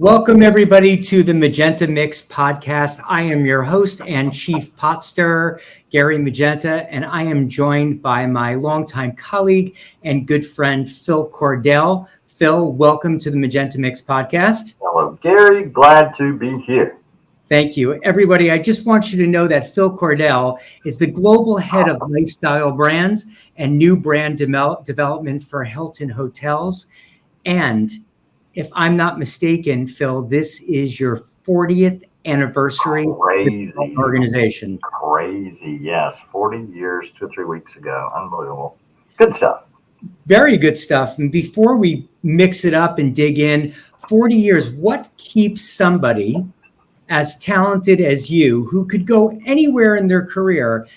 Welcome, everybody, to the Magenta Mix Podcast. I am your host and chief pot stirrer, Gary Magenta, and I am joined by my longtime colleague and good friend, Phil Cordell. Phil, welcome to the Magenta Mix Podcast. Hello, Gary. Glad to be here. Thank you. Everybody, I just want you to know that Phil Cordell is the global head of lifestyle brands and new brand development for Hilton Hotels. And if I'm not mistaken, Phil, this is your 40th anniversary organization. Crazy, yes. 40 years, 2 or 3 weeks ago. Unbelievable. Good stuff. Very good stuff. And before we mix it up and dig in, 40 years, what keeps somebody as talented as you, who could go anywhere in their career,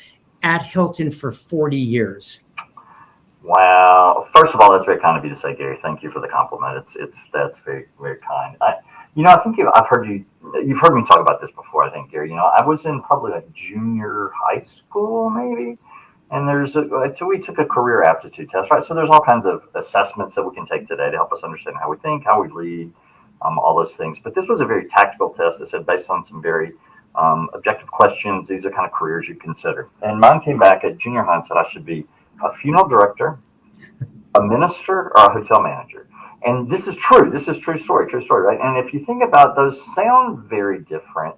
at Hilton for 40 years? Wow. First of all, that's very kind of you to say, Gary. Thank you for the compliment. That's very, very kind. I think you've heard me talk about this before, I think, Gary. I was in probably like junior high school, maybe. And we took a career aptitude test, right? So there's all kinds of assessments that we can take today to help us understand how we think, how we lead, all those things. But this was a very tactical test that said, based on some very objective questions, these are kind of careers you consider. And mine came back at junior high and said I should be a funeral director, a minister, or a hotel manager. And this is true. This is true story, right? And if you think about those, sound very different,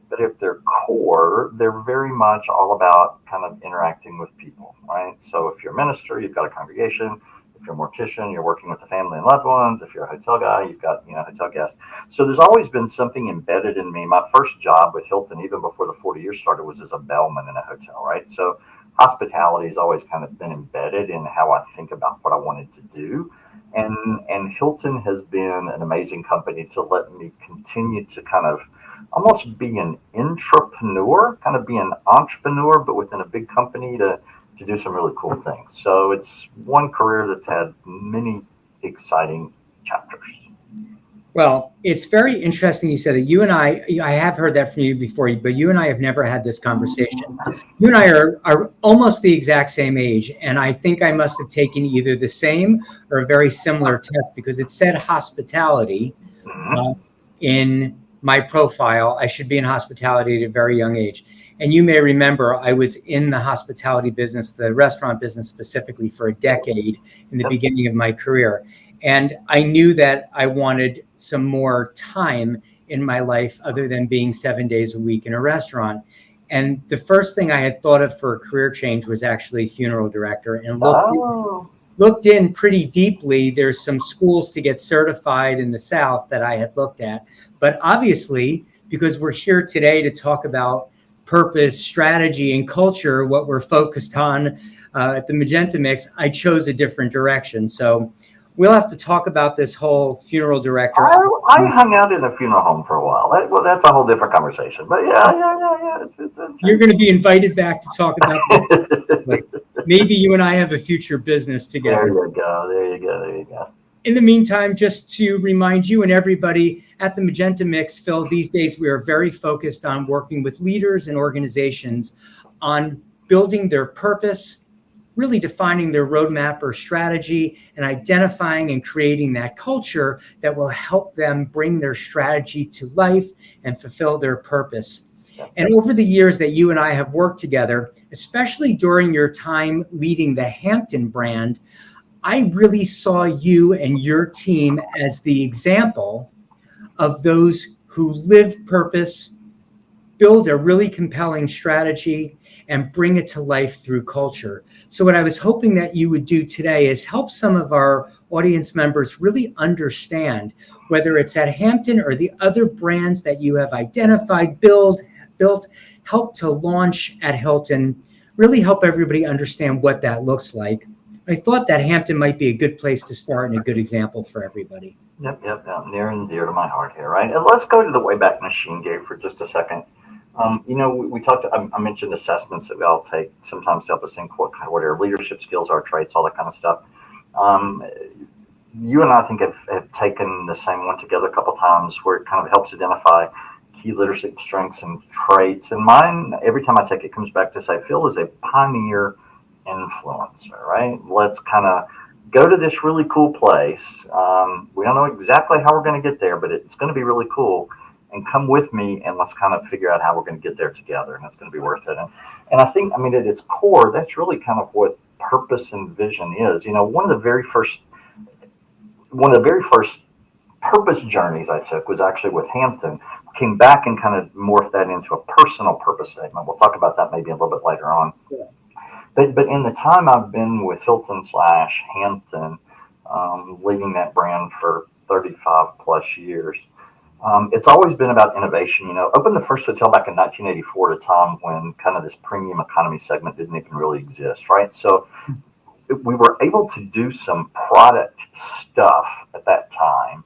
but if they're core, they're very much all about kind of interacting with people, right? So if you're a minister, you've got a congregation. If you're a mortician, you're working with the family and loved ones. If you're a hotel guy, you've got, hotel guests. So there's always been something embedded in me. My first job with Hilton, even before the 40 years started, was as a bellman in a hotel, right? So hospitality has always kind of been embedded in how I think about what I wanted to do. And Hilton has been an amazing company to let me continue to kind of almost be an intrapreneur, kind of be an entrepreneur, but within a big company to do some really cool things. So it's one career that's had many exciting chapters. Well, it's very interesting you said that. You and I have heard that from you before, but you and I have never had this conversation. You and I are almost the exact same age, and I think I must have taken either the same or a very similar test, because it said hospitality in my profile. I should be in hospitality at a very young age. And you may remember I was in the hospitality business, the restaurant business specifically, for a decade in the beginning of my career. And I knew that I wanted some more time in my life other than being 7 days a week in a restaurant. And the first thing I had thought of for a career change was actually funeral director, and looked in pretty deeply. There's some schools to get certified in the South that I had looked at. But obviously, because we're here today to talk about purpose, strategy, and culture, what we're focused on at the Magenta Mix, I chose a different direction. So we'll have to talk about this whole funeral director. I hung out in a funeral home for a while. That's a whole different conversation. But yeah. You're going to be invited back to talk about that. But maybe you and I have a future business together. There you go. In the meantime, just to remind you and everybody at the Magenta Mix, Phil, these days we are very focused on working with leaders and organizations on building their purpose, really defining their roadmap or strategy, and identifying and creating that culture that will help them bring their strategy to life and fulfill their purpose. And over the years that you and I have worked together, especially during your time leading the Hampton brand, I really saw you and your team as the example of those who live purpose, build a really compelling strategy, and bring it to life through culture. So what I was hoping that you would do today is help some of our audience members really understand, whether it's at Hampton or the other brands that you have identified, built, help to launch at Hilton, really help everybody understand what that looks like. I thought that Hampton might be a good place to start and a good example for everybody. Yep. Near and dear to my heart here, right? And let's go to the Wayback Machine, Gary, for just a second. We talked. I mentioned assessments that we all take sometimes to help us think what our leadership skills are, traits, all that kind of stuff. You and I think have taken the same one together a couple of times, where it kind of helps identify key leadership strengths and traits. And mine, every time I take it, comes back to say Phil is a pioneer influencer, right? Let's kind of go to this really cool place. We don't know exactly how we're going to get there, but it's going to be really cool. And come with me, and let's kind of figure out how we're going to get there together, and it's going to be worth it. And I think, I mean, at its core, that's really kind of what purpose and vision is. You know, one of the very first purpose journeys I took was actually with Hampton. Came back and kind of morphed that into a personal purpose statement. We'll talk about that maybe a little bit later on. Yeah. But in the time I've been with Hilton / Hampton, leading that brand for 35 plus years, it's always been about innovation. You know, opened the first hotel back in 1984 at a time when kind of this premium economy segment didn't even really exist, right? So we were able to do some product stuff at that time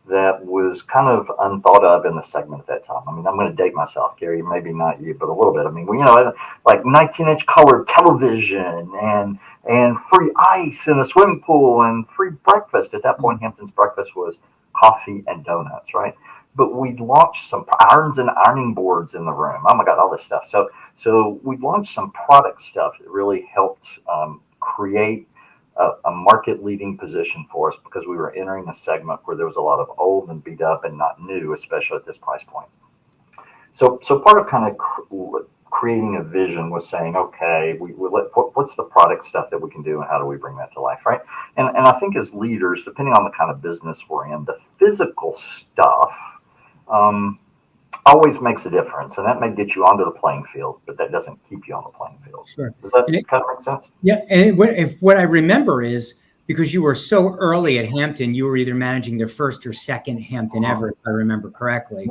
that was kind of unthought of in the segment at that time. I mean, I'm going to date myself, Gary, maybe not you, but a little bit. I mean, you know, like 19-inch color television and free ice in a swimming pool and free breakfast. At that point, Hampton's breakfast was coffee and donuts, right? But we launched some irons and ironing boards in the room. Oh my God, all this stuff. So we launched some product stuff that really helped create a market leading position for us, because we were entering a segment where there was a lot of old and beat up and not new, especially at this price point. So part of kind of creating a vision was saying, okay, what's the product stuff that we can do, and how do we bring that to life, right? And I think as leaders, depending on the kind of business we're in, the physical stuff always makes a difference, and that may get you onto the playing field, but that doesn't keep you on the playing field. Sure. Does that kind of make sense? Yeah. And what I remember is, because you were so early at Hampton, you were either managing their first or second Hampton ever, if I remember correctly.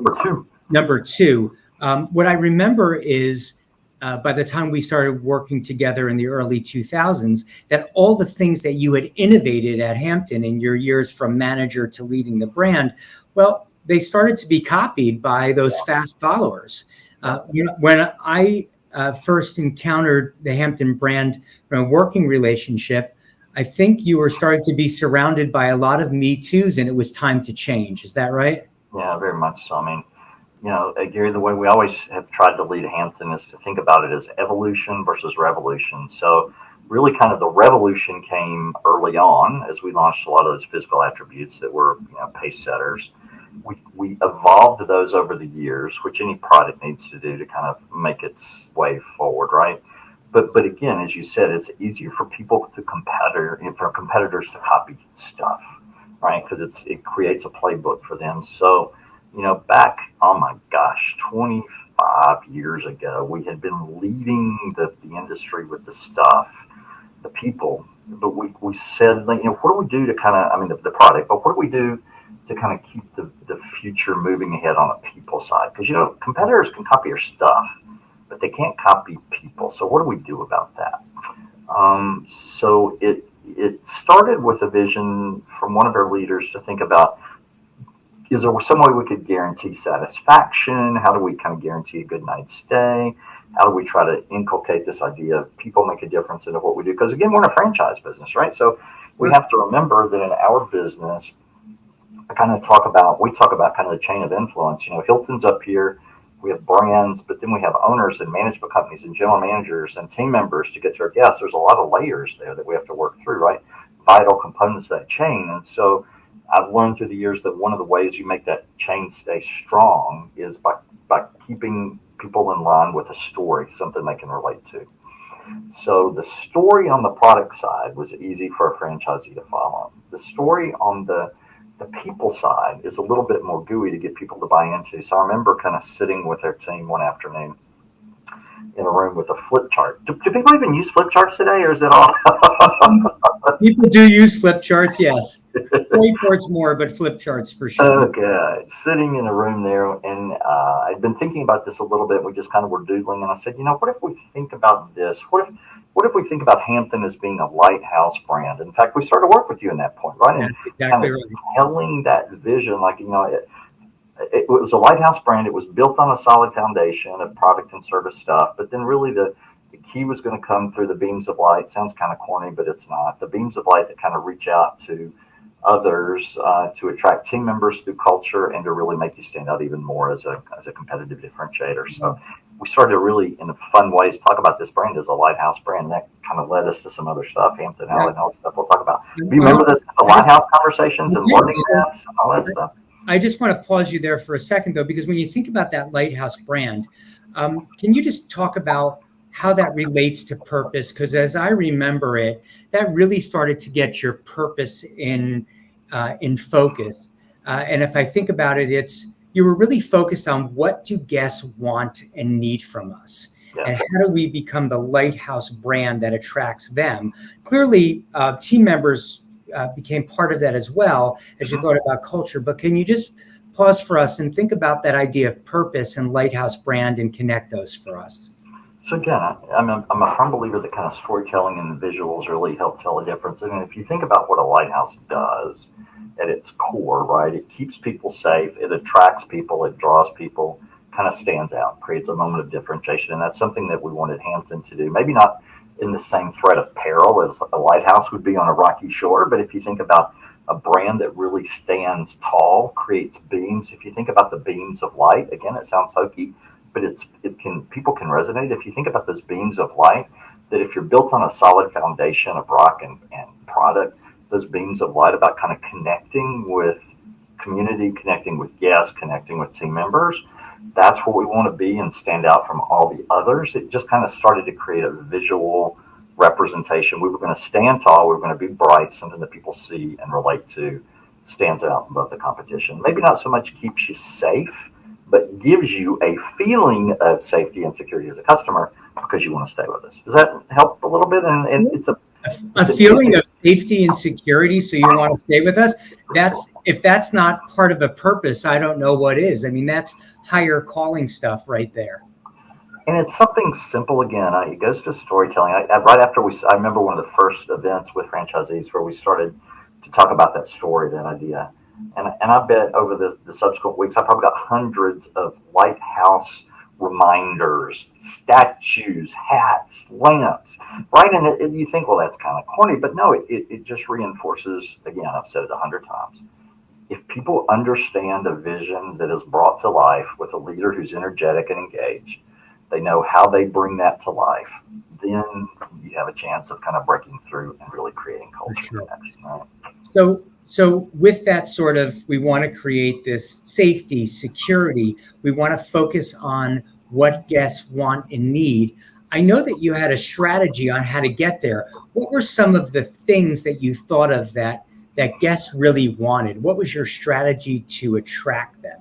Number two. What I remember is, by the time we started working together in the early 2000s, that all the things that you had innovated at Hampton in your years from manager to leading the brand, well, they started to be copied by those fast followers. You know, when I first encountered the Hampton brand working relationship, I think you were starting to be surrounded by a lot of Me Too's, and it was time to change. Is that right? Yeah, very much so. I mean, you know, Gary, the way we always have tried to lead Hampton is to think about it as evolution versus revolution. So really kind of the revolution came early on as we launched a lot of those physical attributes that were, you know, pace setters. We evolved those over the years, which any product needs to do to kind of make its way forward, right? But again, as you said, it's easier for people to for competitors to copy stuff, right? Because it creates a playbook for them. So, you know, back, oh my gosh, 25 years ago, we had been leading the industry with the stuff, the people, but we said, you know, what do we do to kind of, I mean, the product, but what do we do to kind of keep the future moving ahead on a people side? Because, you know, competitors can copy your stuff, but they can't copy people. So what do we do about that? So it started with a vision from one of our leaders to think about, is there some way we could guarantee satisfaction? How do we kind of guarantee a good night's stay? How do we try to inculcate this idea of people make a difference into what we do? Because again, we're in a franchise business, right? So we have to remember that in our business, we talk about kind of the chain of influence. You know, Hilton's up here. We have brands, but then we have owners and management companies and general managers and team members to get to our guests. There's a lot of layers there that we have to work through, right? Vital components of that chain. And so I've learned through the years that one of the ways you make that chain stay strong is by keeping people in line with a story, something they can relate to. So the story on the product side was easy for a franchisee to follow. The story on the people side is a little bit more gooey to get people to buy into. So I remember kind of sitting with our team one afternoon in a room with a flip chart. Do people even use flip charts today, or is it all? People do use flip charts, yes. Whiteboards more, but flip charts for sure. Okay. Sitting in a room there, and I'd been thinking about this a little bit. We just kind of were doodling, and I said, you know, what if we think about this? What if we think about Hampton as being a lighthouse brand? In fact, we started to work with you in that point, right? And exactly right. Telling that vision, like, you know, it was a lighthouse brand. It was built on a solid foundation of product and service stuff. But then really the key was going to come through the beams of light. Sounds kind of corny, but it's not. The beams of light that kind of reach out to others, to attract team members through culture, and to really make you stand out even more as a competitive differentiator. So we started to really, in fun ways, talk about this brand as a lighthouse brand. That kind of led us to some other stuff, Hampton Alley and all that stuff we'll talk about. Do you remember the lighthouse conversations and learning maps and all that stuff? I just want to pause you there for a second, though, because when you think about that lighthouse brand, can you just talk about how that relates to purpose? Because as I remember it, that really started to get your purpose in focus. And if I think about it, you were really focused on what do guests want and need from us, and how do we become the lighthouse brand that attracts them? Clearly, team members became part of that as well as you thought about culture. But can you just pause for us and think about that idea of purpose and lighthouse brand and connect those for us? So again, I'm a firm believer that kind of storytelling and visuals really help tell a difference. And if you think about what a lighthouse does at its core, right, it keeps people safe, it attracts people, it draws people, kind of stands out, creates a moment of differentiation. And that's something that we wanted Hampton to do. Maybe not in the same threat of peril as a lighthouse would be on a rocky shore, but if you think about a brand that really stands tall, creates beams. If you think about the beams of light, again, it sounds hokey, but people can resonate. If you think about those beams of light, that if you're built on a solid foundation of rock and product, those beams of light about kind of connecting with community, connecting with guests, connecting with team members, that's what we want to be and stand out from all the others. It just kind of started to create a visual representation. We were going to stand tall. We were going to be bright, something that people see and relate to, stands out above the competition. Maybe not so much keeps you safe, but gives you a feeling of safety and security as a customer because you want to stay with us. Does that help a little bit? And it's a feeling of safety and security, so you want to stay with us. If that's not part of a purpose, I don't know what is. I mean, that's higher calling stuff right there. And it's something simple again. It goes to storytelling. Right after I remember one of the first events with franchisees where we started to talk about that story, that idea. And I bet over the subsequent weeks, I probably got hundreds of lighthouse reminders, statues, hats, lamps, right? And you think, well, that's kind of corny, but no, it just reinforces, again, I've said it 100 times. If people understand a vision that is brought to life with a leader who's energetic and engaged, they know how they bring that to life, then you have a chance of kind of breaking through and really creating culture connection, right? So with that sort of, we want to create this safety, security. We want to focus on what guests want and need. I know that you had a strategy on how to get there. What were some of the things that you thought of that guests really wanted? What was your strategy to attract them?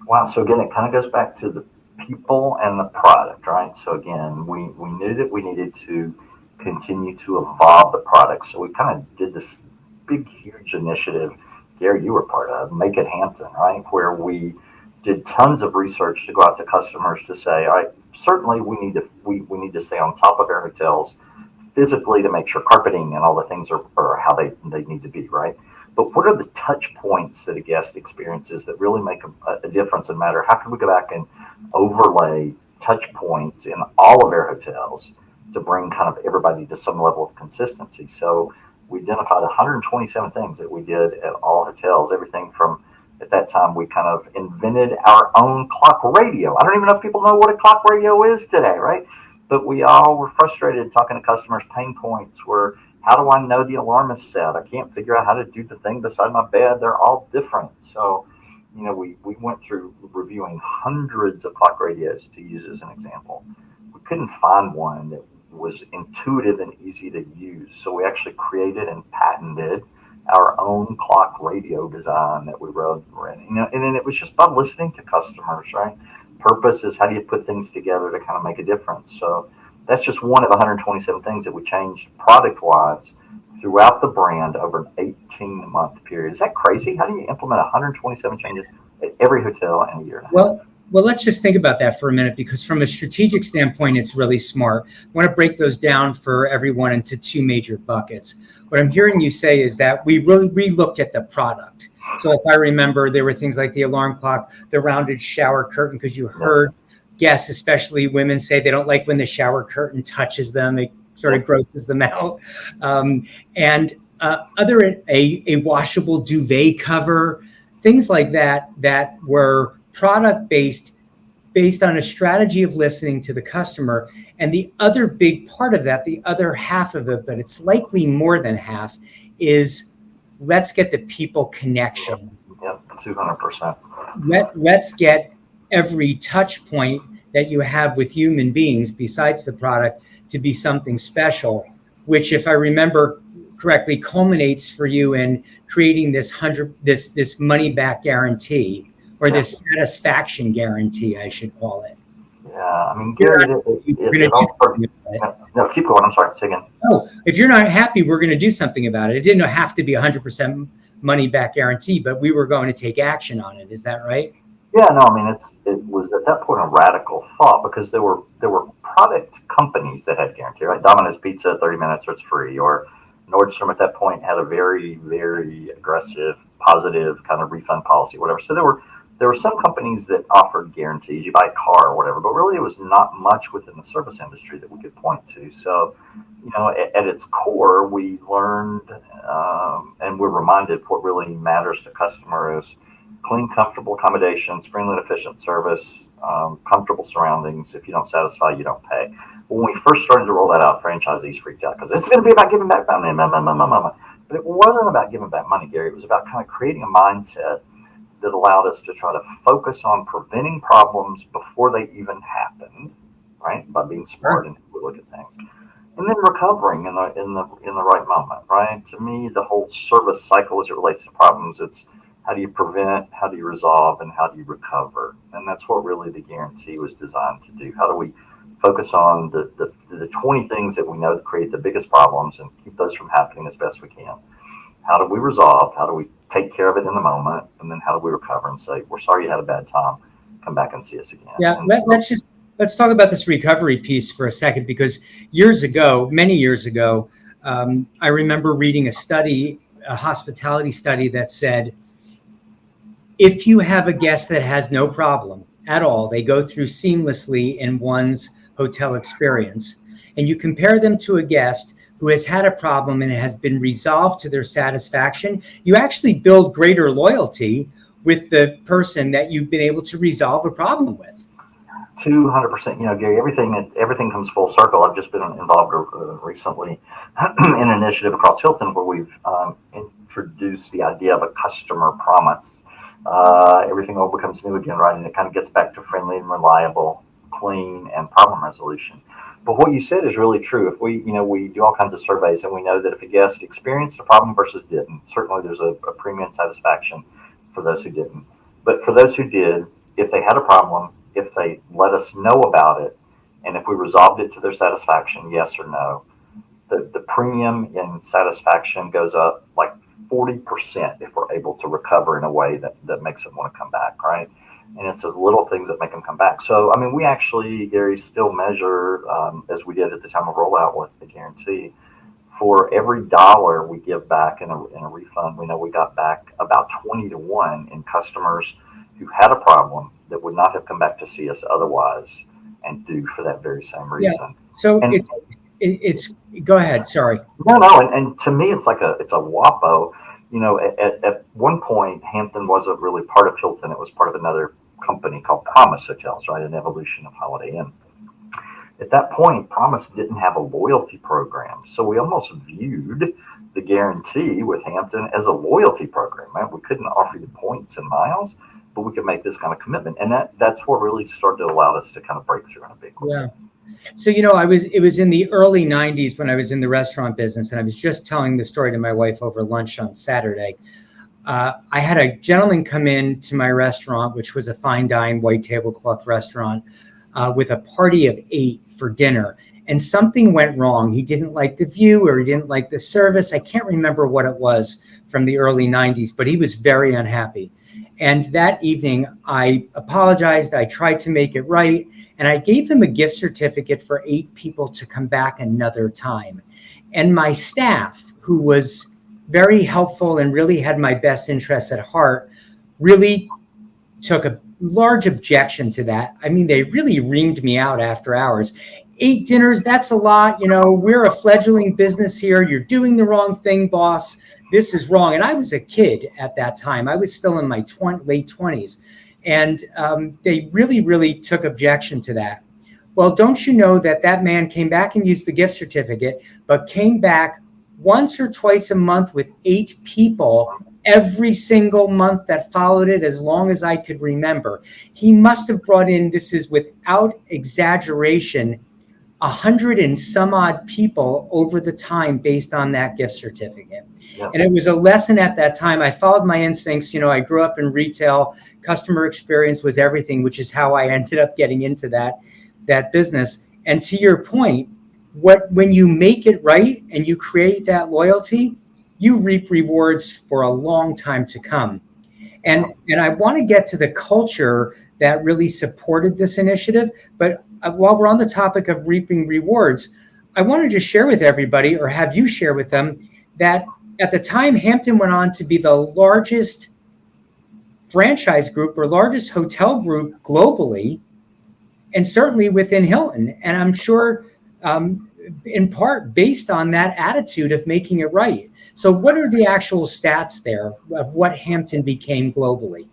Wow. So again, it kind of goes back to the people and the product, right? So again, we knew that we needed to continue to evolve the product. So we kind of did this big, huge initiative, Gary, you were part of, Make It Hampton, right? Where we did tons of research to go out to customers to say, all right, certainly we need to stay on top of our hotels physically to make sure carpeting and all the things are how they need to be, right? But what are the touch points that a guest experiences that really make a difference and matter? How can we go back and overlay touch points in all of our hotels to bring kind of everybody to some level of consistency? So we identified 127 things that we did at all hotels, everything from, at that time, we kind of invented our own clock radio. I don't even know if people know what a clock radio is today, right? But we all were frustrated talking to customers. Pain points were, how do I know the alarm is set? I can't figure out how to do the thing beside my bed. They're all different. So, we went through reviewing hundreds of clock radios to use as an example. We couldn't find one that was intuitive and easy to use. So we actually created and patented our own clock radio design that we wrote. And then it was just by listening to customers, right? Purpose is how do you put things together to kind of make a difference. So that's just one of 127 things that we changed product-wise throughout the brand over an 18-month period. Is that crazy? How do you implement 127 changes at every hotel in a year and a half? Well, let's just think about that for a minute, because from a strategic standpoint, it's really smart. I want to break those down for everyone into two major buckets. What I'm hearing you say is that we really re-looked at the product. So if I remember, there were things like the alarm clock, the rounded shower curtain, because you heard guests, especially women, say they don't like when the shower curtain touches them. It sort of grosses them out. And a washable duvet cover, things like that were product based on a strategy of listening to the customer. And the other big part of that, the other half of it, but it's likely more than half, is let's get the people connection. Yep, 200%. Let's get every touch point that you have with human beings besides the product to be something special, which, if I remember correctly, culminates for you in creating this money back guarantee, or this satisfaction guarantee, I should call it. Yeah, I mean, Gary, no, keep going. I'm sorry, say again. Oh, if you're not happy, we're going to do something about it. It didn't have to be 100% money back guarantee, but we were going to take action on it. Is that right? Yeah, no, I mean, it was at that point a radical thought, because there were product companies that had guarantee, right? Domino's Pizza, 30 minutes or it's free, or Nordstrom at that point had a very, very aggressive, positive kind of refund policy, whatever. So there were some companies that offered guarantees. You buy a car or whatever, but really it was not much within the service industry that we could point to. So, at its core, we learned and we're reminded what really matters to customers: clean, comfortable accommodations, friendly and efficient service, comfortable surroundings. If you don't satisfy, you don't pay. When we first started to roll that out, franchisees freaked out because it's going to be about giving back money. But it wasn't about giving back money, Gary. It was about kind of creating a mindset that allowed us to try to focus on preventing problems before they even happened, right? By being smart and look at things, and then recovering in the right moment, right? To me, the whole service cycle as it relates to problems, it's how do you prevent, how do you resolve, and how do you recover? And that's what really the guarantee was designed to do. How do we focus on the 20 things that we know that create the biggest problems and keep those from happening as best we can? How do we resolve? How do we take care of it in the moment? And then how do we recover and say, we're sorry you had a bad time, come back and see us again. Yeah, let's talk about this recovery piece for a second, because many years ago, I remember reading a hospitality study that said, if you have a guest that has no problem at all, they go through seamlessly in one's hotel experience, and you compare them to a guest who has had a problem and it has been resolved to their satisfaction, you actually build greater loyalty with the person that you've been able to resolve a problem with. 200%. Gary, everything comes full circle. I've just been involved recently in an initiative across Hilton where we've introduced the idea of a customer promise. Everything all becomes new again, right? And it kind of gets back to friendly and reliable, clean, and problem resolution. But what you said is really true. If we do all kinds of surveys, and we know that if a guest experienced a problem versus didn't, certainly there's a premium satisfaction for those who didn't. But for those who did, if they had a problem, if they let us know about it, and if we resolved it to their satisfaction, yes or no, the premium in satisfaction goes up like 40% if we're able to recover in a way that makes them want to come back, right? And it's those little things that make them come back. So, I mean, we actually, Gary, still measure, as we did at the time of rollout with the guarantee, for every dollar we give back in a refund, we know we got back about 20 to 1 in customers who had a problem that would not have come back to see us otherwise and do for that very same reason. Yeah. So it's go ahead. Sorry. No. And to me, it's a WAPO. At one point, Hampton wasn't really part of Hilton. It was part of another company called Promise Hotels, right? An evolution of Holiday Inn. At that point, Promise didn't have a loyalty program. So we almost viewed the guarantee with Hampton as a loyalty program, right? We couldn't offer you points and miles, but we could make this kind of commitment. And that's what really started to allow us to kind of break through in a big way. Yeah. So, it was in the early 90s when I was in the restaurant business, and I was just telling the story to my wife over lunch on Saturday. I had a gentleman come in to my restaurant, which was a fine dine, white tablecloth restaurant, with a party of 8 for dinner. And something went wrong. He didn't like the view, or he didn't like the service. I can't remember what it was from the early 90s, but he was very unhappy. And that evening, I apologized. I tried to make it right. And I gave him a gift certificate for 8 people to come back another time. And my staff, who was very helpful and really had my best interests at heart, really took a large objection to that. I mean, they really reamed me out after hours. 8 dinners, that's a lot. We're a fledgling business here. You're doing the wrong thing, boss. This is wrong. And I was a kid at that time. I was still in my late 20s. And they really, really took objection to that. Well, don't you know that man came back and used the gift certificate, but came back once or twice a month with 8 people every single month that followed it, as long as I could remember. He must have brought in, this is without exaggeration, 100 and some odd people over the time based on that gift certificate. Yep. And it was a lesson at that time. I followed my instincts. I grew up in retail. Customer experience was everything, which is how I ended up getting into that business. And to your point, when you make it right and you create that loyalty, you reap rewards for a long time to come. And I want to get to the culture that really supported this initiative. But while we're on the topic of reaping rewards, I wanted to share with everybody, or have you share with them, that at the time Hampton went on to be the largest franchise group or largest hotel group globally, and certainly within Hilton. And I'm sure in part based on that attitude of making it right. So what are the actual stats there of what Hampton became globally?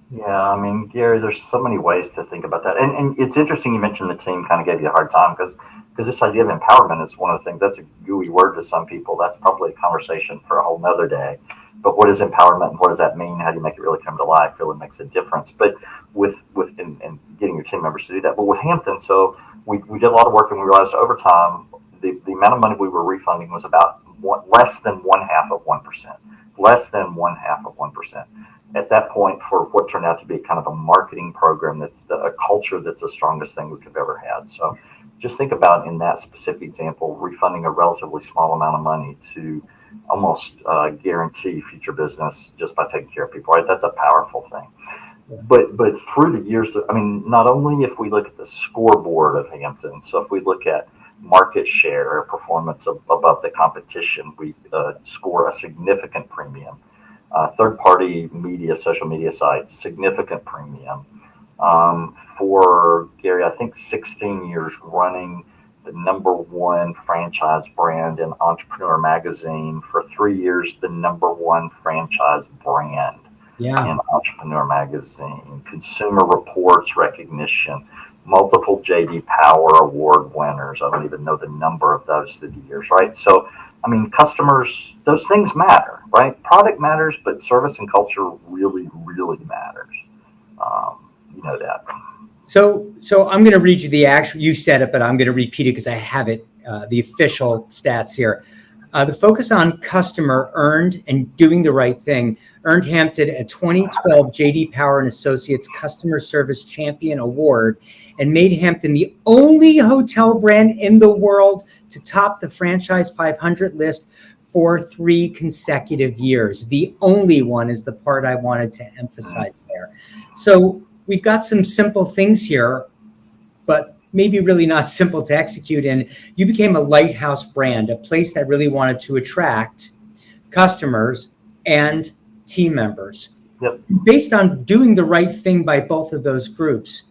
Yeah, I mean, Gary, there's so many ways to think about that. And it's interesting you mentioned the team kind of gave you a hard time because this idea of empowerment is one of the things, that's a gooey word to some people. That's probably a conversation for a whole nother day. But what is empowerment and what does that mean? How do you make it really come to life? Really makes a difference. But with and getting your team members to do that. But with Hampton, so we did a lot of work and we realized over time, the amount of money we were refunding was about less than 0.5%. Less than 0.5%. At that point, for what turned out to be kind of a marketing program that's a culture that's the strongest thing we could have ever had. So just think about, in that specific example, refunding a relatively small amount of money to almost guarantee future business just by taking care of people, right? That's a powerful thing. But through the years, I mean, not only if we look at the scoreboard of Hampton, so if we look at market share or performance above the competition, we score a significant premium. Third-party media, social media sites, significant premium. For Gary, I think 16 years running, the #1 franchise brand in Entrepreneur Magazine. For 3 years, the #1 franchise brand in Entrepreneur Magazine. Consumer Reports recognition, multiple J.D. Power Award winners. I don't even know the number of those through the years, right? So, I mean, customers, those things matter, right? Product matters, but service and culture really, really matters. You know that. So I'm going to read you the actual, you said it, but I'm going to repeat it because I have it, the official stats here. The focus on customer earned and doing the right thing earned Hampton a 2012 J.D. Power and Associates Customer Service Champion Award and made Hampton the only hotel brand in the world to top the Franchise 500 list for 3 consecutive years. The only one is the part I wanted to emphasize there. So we've got some simple things here, but maybe really not simple to execute in. You became a lighthouse brand, a place that really wanted to attract customers and team members. Yep. Based on doing the right thing by both of those groups.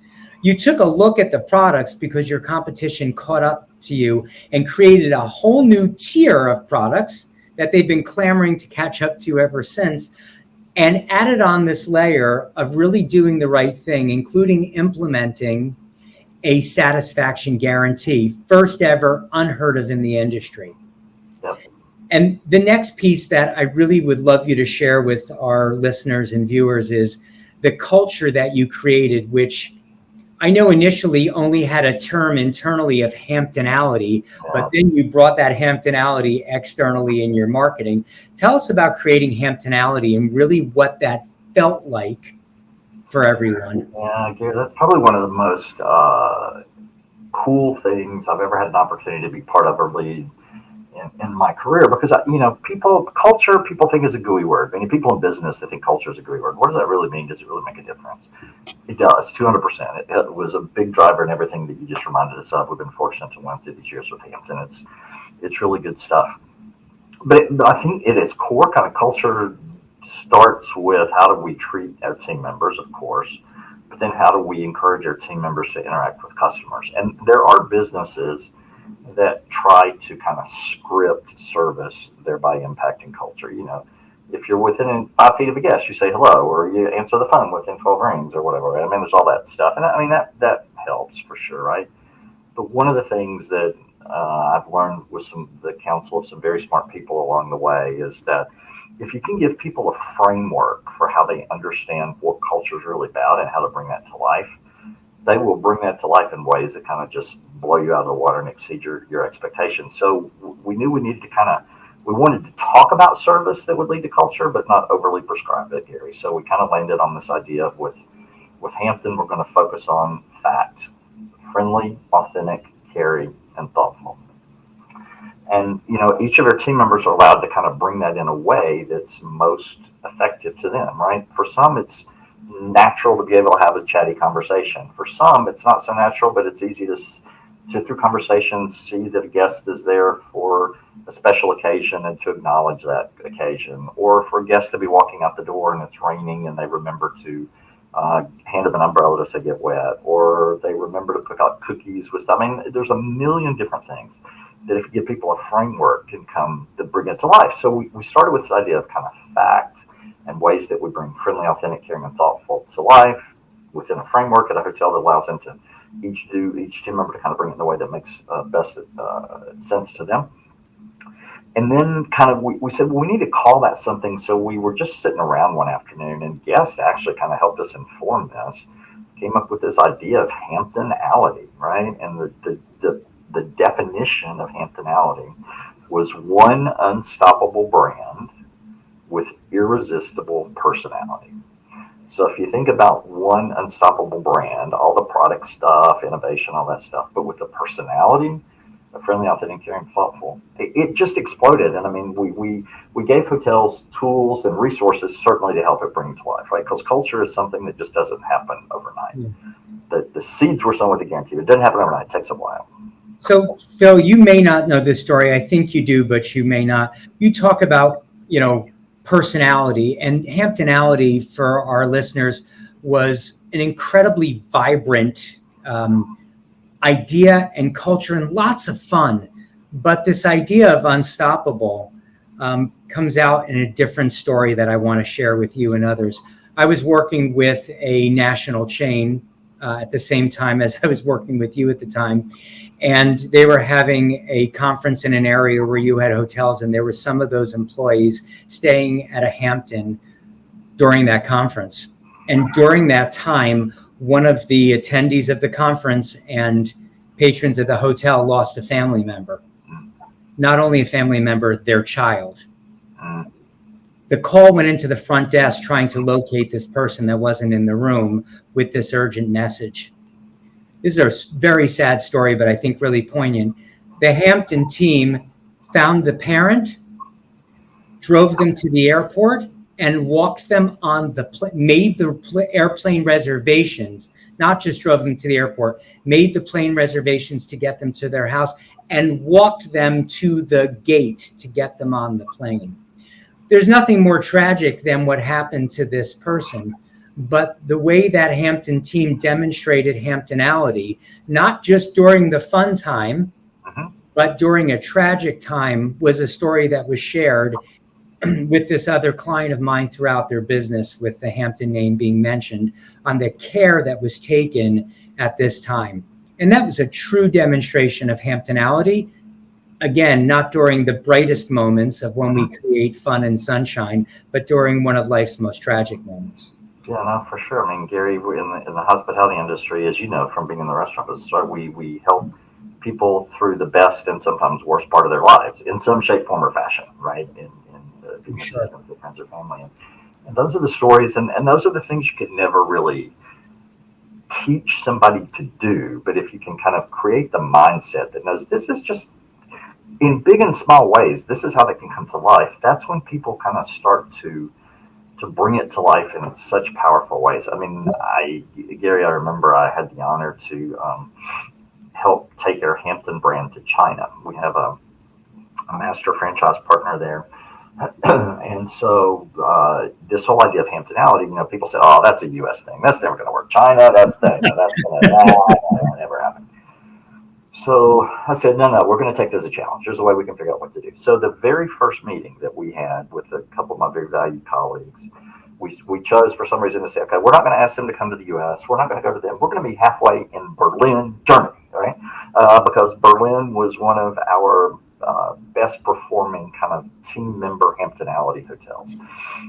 You took a look at the products because your competition caught up to you and created a whole new tier of products that they've been clamoring to catch up to ever since, and added on this layer of really doing the right thing, including implementing a satisfaction guarantee, first ever, unheard of in the industry. Yep. And the next piece that I really would love you to share with our listeners and viewers is the culture that you created, which I know initially only had a term internally of Hamptonality, but then you brought that Hamptonality externally in your marketing. Tell us about creating Hamptonality and really what that felt like for everyone. Yeah, Gary, that's probably one of the most cool things I've ever had an opportunity to be part of or lead in my career, because culture, people think is a gooey word. I mean, people in business, they think culture is a gooey word. What does that really mean? Does it really make a difference? It does, 200%. It was a big driver in everything that you just reminded us of. We've been fortunate to win through these years with Hampton. It's really good stuff. But I think at its core, kind of culture starts with how do we treat our team members, of course. but then how do we encourage our team members to interact with customers? And there are businesses that try to kind of script service, thereby impacting culture. If you're within 5 feet of a guest, you say hello, or you answer the phone within 12 rings, or whatever. Right? I mean, there's all that stuff, and I mean that helps for sure, right? But one of the things that I've learned with the counsel of some very smart people along the way is that if you can give people a framework for how they understand what culture is really about and how to bring that to life, they will bring that to life in ways that kind of just blow you out of the water and exceed your expectations. So we knew we wanted to talk about service that would lead to culture, but not overly prescribe it, Gary. So we kind of landed on this idea of with Hampton, we're going to focus on fact, friendly, authentic, caring, and thoughtful. And, each of our team members are allowed to kind of bring that in a way that's most effective to them, right? For some, it's natural to be able to have a chatty conversation. For some, it's not so natural, but it's easy to through conversations, see that a guest is there for a special occasion and to acknowledge that occasion. Or for a guest to be walking out the door and it's raining and they remember to hand them an umbrella to say get wet, or they remember to pick out cookies with stuff. I mean, there's a million different things that if you give people a framework can come to bring it to life. So we started with this idea of kind of fact and ways that we bring friendly, authentic, caring, and thoughtful to life within a framework at a hotel that allows them to each team member to kind of bring it in a way that makes best sense to them. And then kind of we said, well, we need to call that something. So we were just sitting around one afternoon, and guests actually kind of helped us inform this, came up with this idea of Hamptonality, right? And the definition of Hamptonality was one unstoppable brand with irresistible personality. So if you think about one unstoppable brand, all the product stuff, innovation, all that stuff, but with the personality, a friendly, authentic, caring, thoughtful, it just exploded. And I mean, we gave hotels tools and resources certainly to help it bring to life, right? Because culture is something that just doesn't happen overnight. The seeds were sown with a guarantee. It doesn't happen overnight. It takes a while. So, Phil, you may not know this story. I think you do, but you may not. You talk about, personality, and Hamptonality, for our listeners, was an incredibly vibrant idea and culture and lots of fun. But this idea of unstoppable comes out in a different story that I want to share with you and others. I was working with a national chain at the same time as I was working with you at the time. And they were having a conference in an area where you had hotels, and there were some of those employees staying at a Hampton during that conference. And during that time, one of the attendees of the conference and patrons of the hotel lost a family member. Not only a family member, their child. The call went into the front desk trying to locate this person that wasn't in the room with this urgent message. This is a very sad story, but I think really poignant. The Hampton team found the parent, drove them to the airport, and walked them on made the airplane reservations, not just drove them to the airport, made the plane reservations to get them to their house, and walked them to the gate to get them on the plane. There's nothing more tragic than what happened to this person. But the way that Hampton team demonstrated Hamptonality, not just during the fun time, but during a tragic time, was a story that was shared with this other client of mine throughout their business, with the Hampton name being mentioned, on the care that was taken at this time. And that was a true demonstration of Hamptonality. Again, not during the brightest moments of when we create fun and sunshine, but during one of life's most tragic moments. Yeah, no, for sure. I mean, Gary, we're in the hospitality industry, as you know, from being in the restaurant business, we help people through the best and sometimes worst part of their lives in some shape, form, or fashion, right? In the systems, their friends or family. And those are the stories, and those are the things you could never really teach somebody to do. But if you can kind of create the mindset that knows this is just, in big and small ways, this is how they can come to life, that's when people kind of start to bring it to life in such powerful ways. I mean, Gary, I remember I had the honor to help take our Hampton brand to China. We have a master franchise partner there And so this whole idea of Hamptonality, people said, "Oh, that's a U.S. thing. That's never going to work. China, that's that's going to never happen." So I said, no, we're going to take this as a challenge. There's a way we can figure out what to do. So the very first meeting that we had with a couple of my very valued colleagues, we chose for some reason to say, okay, we're not going to ask them to come to the U.S. We're not going to go to them. We're going to be halfway in Berlin, Germany, right? Because Berlin was one of our best performing kind of team member Hamptonality hotels.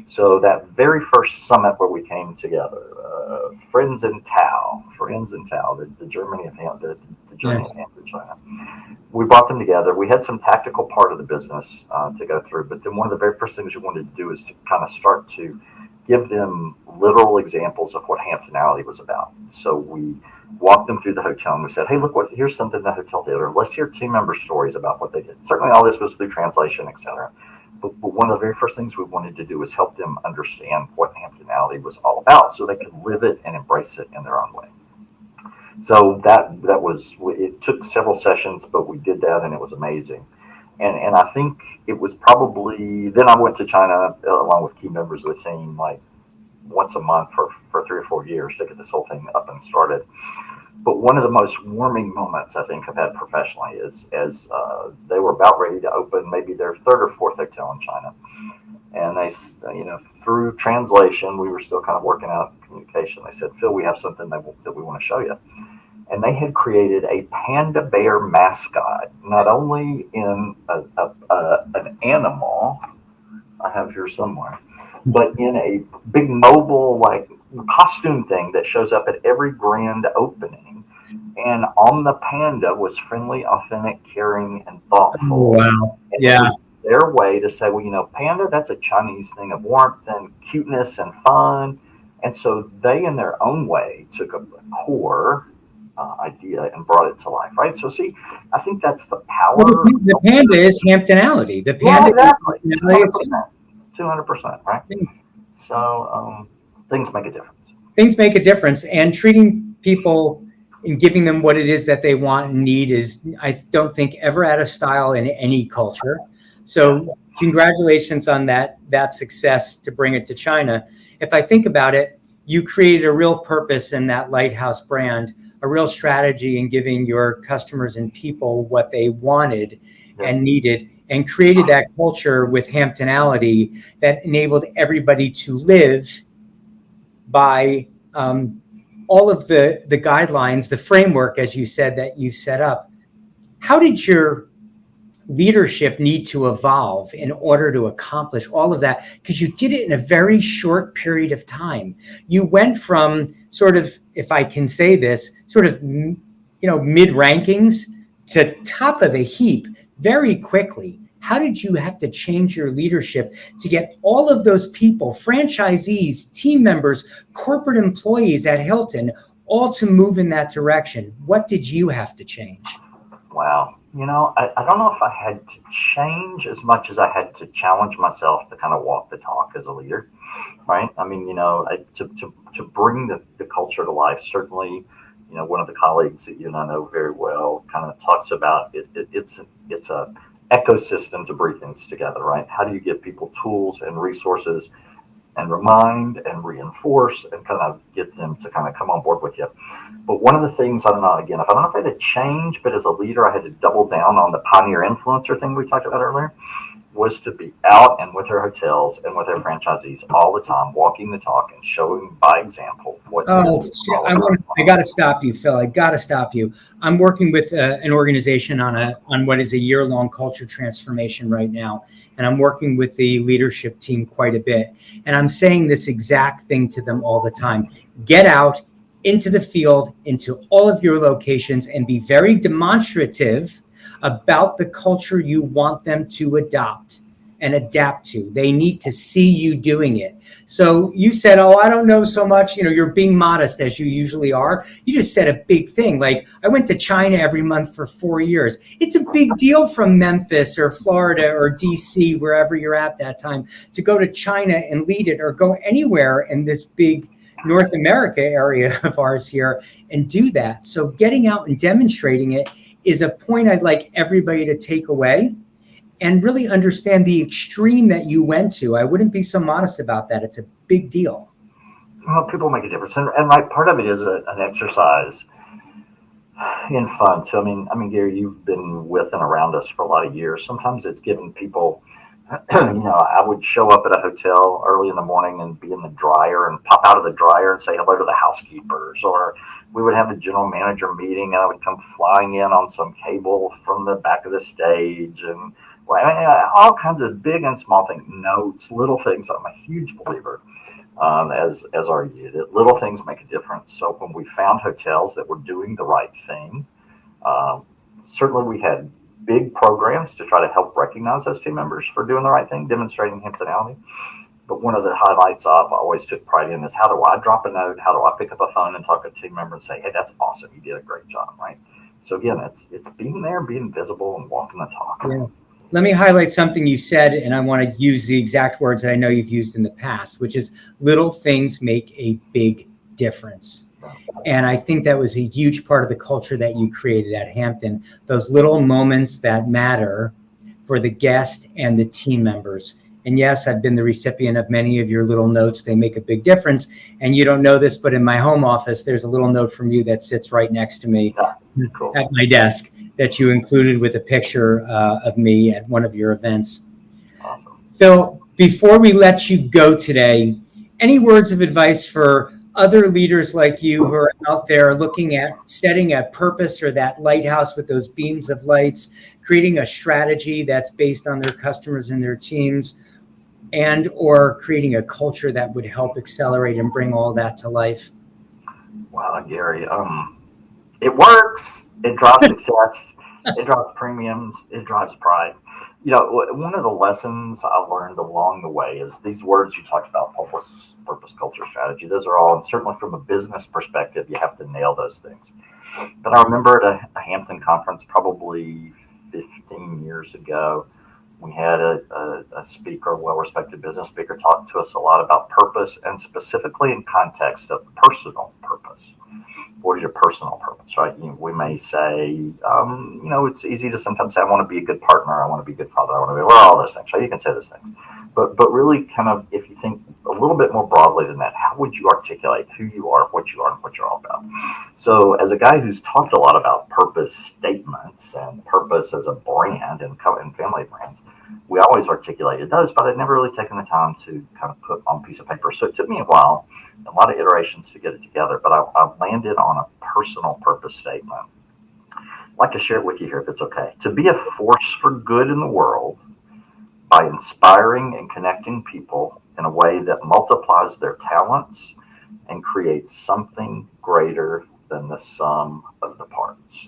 So that very first summit where we came together, friends in Tao, the Germany of Hampton, the Germany of Hampton, China. We brought them together. We had some tactical part of the business to go through, but then one of the very first things we wanted to do is to kind of start to give them literal examples of what Hamptonality was about. So we walked them through the hotel and we said, hey, look, here's something the hotel did, or let's hear team member stories about what they did. Certainly all this was through translation, etc. But one of the very first things we wanted to do was help them understand what Hamptonality was all about so they could live it and embrace it in their own way. So that was, it took several sessions, but we did that and it was amazing. And I think it was probably, then I went to China along with key members of the team, like once a month for 3 or 4 years to get this whole thing up and started. But one of the most warming moments I think I've had professionally is as they were about ready to open maybe their third or fourth hotel in China. And they, through translation, we were still kind of working out communication. They said, Phil, we have something that we want to show you. And they had created a panda bear mascot, not only in an animal, I have here somewhere, but in a big mobile like costume thing that shows up at every grand opening. And on the panda was friendly, authentic, caring, and thoughtful. Wow. And Yeah. it was their way to say, well, panda, that's a Chinese thing of warmth and cuteness and fun. And so they, in their own way, took a core idea and brought it to life, right? So see, I think that's the power. Well, the panda is Hamptonality. The panda exactly. is Hamptonality. 200%, right? So things make a difference. Things make a difference, and treating people and giving them what it is that they want and need is, I don't think, ever out of style in any culture. So congratulations on that success to bring it to China. If I think about it, you created a real purpose in that Lighthouse brand, a real strategy in giving your customers and people what they wanted and needed, and created that culture with Hamptonality that enabled everybody to live by all of the guidelines, the framework, as you said, that you set up. How did your leadership need to evolve in order to accomplish all of that? Because you did it in a very short period of time. You went from sort of, if I can say this, sort of, mid rankings to top of the heap very quickly. How did you have to change your leadership to get all of those people, franchisees, team members, corporate employees at Hilton, all to move in that direction? What did you have to change? Wow. I don't know if I had to change as much as I had to challenge myself to kind of walk the talk as a leader, right? I mean, to bring the culture to life, certainly, one of the colleagues that you and I know very well kind of talks about it's a ecosystem to bring things together, right? How do you give people tools and resources and remind and reinforce and kind of get them to kind of come on board with you? But one of the things, I don't know if I had to change, but as a leader, I had to double down on the pioneer influencer thing we talked about earlier, was to be out and with our hotels and with our franchisees all the time, walking the talk and showing by example what this is all about. I got to stop you, Phil. I got to stop you. I'm working with an organization on what is a year-long culture transformation right now. And I'm working with the leadership team quite a bit. And I'm saying this exact thing to them all the time. Get out into the field, into all of your locations, and be very demonstrative about the culture you want them to adopt and adapt to. They need to see you doing it. So you said, I don't know so much. You're being modest as you usually are. You just said a big thing. Like, I went to China every month for 4 years. It's a big deal from Memphis or Florida or DC, wherever you're at that time, to go to China and lead it, or go anywhere in this big North America area of ours here and do that. So getting out and demonstrating it is a point I'd like everybody to take away. and really understand the extreme that you went to. I wouldn't be so modest about that. It's a big deal. Well, people make a difference, and right, part of it is an exercise in fun too. Gary, you've been with and around us for a lot of years. Sometimes it's given people, I would show up at a hotel early in the morning and be in the dryer and pop out of the dryer and say hello to the housekeepers, or we would have a general manager meeting and I would come flying in on some cable from the back of the stage, and all kinds of big and small things, notes, little things. I'm a huge believer. As are you, that little things make a difference. So when we found hotels that were doing the right thing, certainly we had big programs to try to help recognize those team members for doing the right thing, demonstrating Hamptonality. But one of the highlights I've always took pride in is, how do I drop a note? How do I pick up a phone and talk to a team member and say, hey, that's awesome. You did a great job, right? So again, it's being there, being visible, and walking the talk. Yeah. Let me highlight something you said, and I want to use the exact words that I know you've used in the past, which is little things make a big difference. And I think that was a huge part of the culture that you created at Hampton, those little moments that matter for the guest and the team members. And yes, I've been the recipient of many of your little notes. They make a big difference. And you don't know this, but in my home office, there's a little note from you that sits right next to me at my desk, that you included with a picture of me at one of your events. Awesome. Phil, before we let you go today, any words of advice for other leaders like you who are out there looking at setting a purpose, or that lighthouse with those beams of lights, creating a strategy that's based on their customers and their teams, and or creating a culture that would help accelerate and bring all that to life? Wow, Gary, it works. It drives success. It drives premiums. It drives pride. One of the lessons I learned along the way is these words you talked about: purpose, culture, strategy. Those are all, and certainly from a business perspective, you have to nail those things. But I remember at a Hampton conference probably 15 years ago, we had a speaker, a well-respected business speaker, talk to us a lot about purpose, and specifically in context of personal purpose. What is your personal purpose, right? We may say, it's easy to sometimes say, I want to be a good partner, I want to be a good father, I want to be, all those things, right? You can say those things. But really kind of, if you think a little bit more broadly than that, how would you articulate who you are, and what you're all about? So as a guy who's talked a lot about purpose statements and purpose as a brand and family brands, we always articulated those, but I'd never really taken the time to kind of put on a piece of paper. So it took me a while, a lot of iterations to get it together, but I landed on a personal purpose statement. I'd like to share it with you here, if it's okay. To be a force for good in the world by inspiring and connecting people in a way that multiplies their talents and creates something greater than the sum of the parts.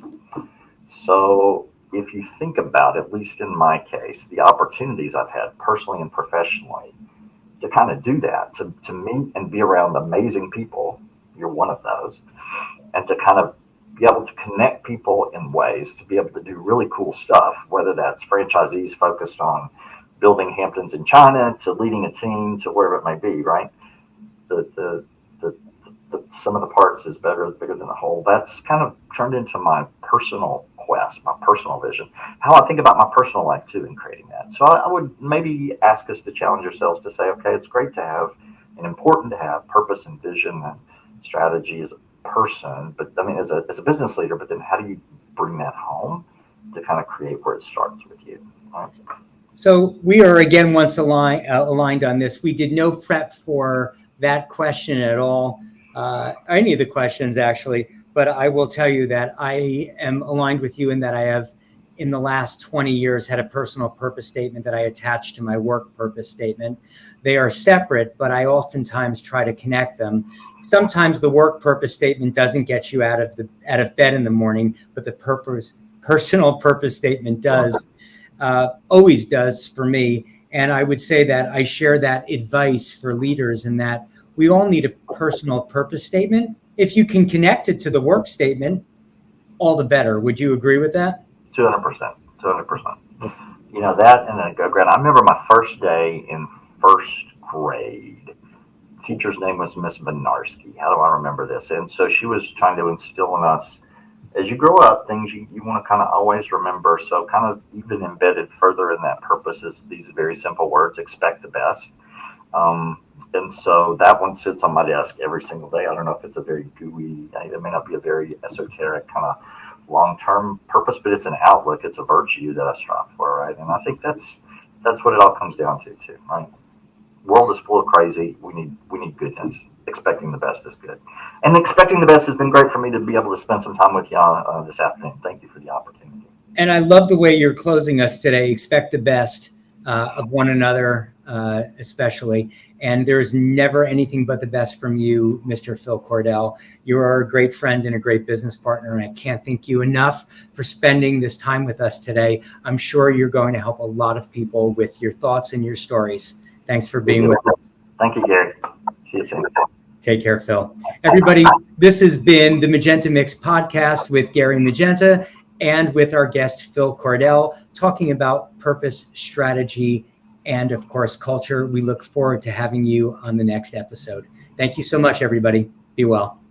So if you think about, at least in my case, the opportunities I've had personally and professionally to kind of do that, to meet and be around amazing people, you're one of those, and to kind of be able to connect people in ways to be able to do really cool stuff, whether that's franchisees focused on building Hamptons in China, to leading a team, to wherever it may be, right? The sum of the parts is bigger than the whole. That's kind of turned into my personal quest, my personal vision, how I think about my personal life too in creating that. So I would maybe ask us to challenge ourselves to say, okay, it's great to have and important to have purpose and vision and strategy as a person, but as a business leader, but then how do you bring that home to kind of create where it starts with you? Right? So we are again once aligned on this. We did no prep for that question at all, any of the questions actually, but I will tell you that I am aligned with you in that I have, in the last 20 years, had a personal purpose statement that I attach to my work purpose statement. They are separate, but I oftentimes try to connect them. Sometimes the work purpose statement doesn't get you out of bed in the morning, but the personal purpose statement does. Always does for me. And I would say that I share that advice for leaders, in that we all need a personal purpose statement. If you can connect it to the work statement, all the better. Would you agree with that? 200%. That, and then I remember my first day in first grade. Teacher's name was Miss Benarski. How do I remember this? And so she was trying to instill in us as you grow up, things you want to kind of always remember. So kind of even embedded further in that purpose is these very simple words: expect the best. And so that one sits on my desk every single day. I don't know if it's a very gooey, it may not be a very esoteric kind of long-term purpose, but it's an outlook. It's a virtue that I strive for, right? And I think that's what it all comes down to, too, right? World is full of crazy. We need goodness. Expecting the best is good, and expecting the best has been great for me to be able to spend some time with you this afternoon. Thank you for the opportunity. And I love the way you're closing us today. Expect the best of one another, especially. And there's never anything but the best from you, Mr. Phil Cordell. You are a great friend and a great business partner, and I can't thank you enough for spending this time with us today. I'm sure you're going to help a lot of people with your thoughts and your stories. Thanks for being with us. Thank you, Gary. See you soon. Take care, Phil. Everybody, this has been the Magenta Mix Podcast with Gary Magenta and with our guest, Phil Cordell, talking about purpose, strategy, and of course, culture. We look forward to having you on the next episode. Thank you so much, everybody. Be well.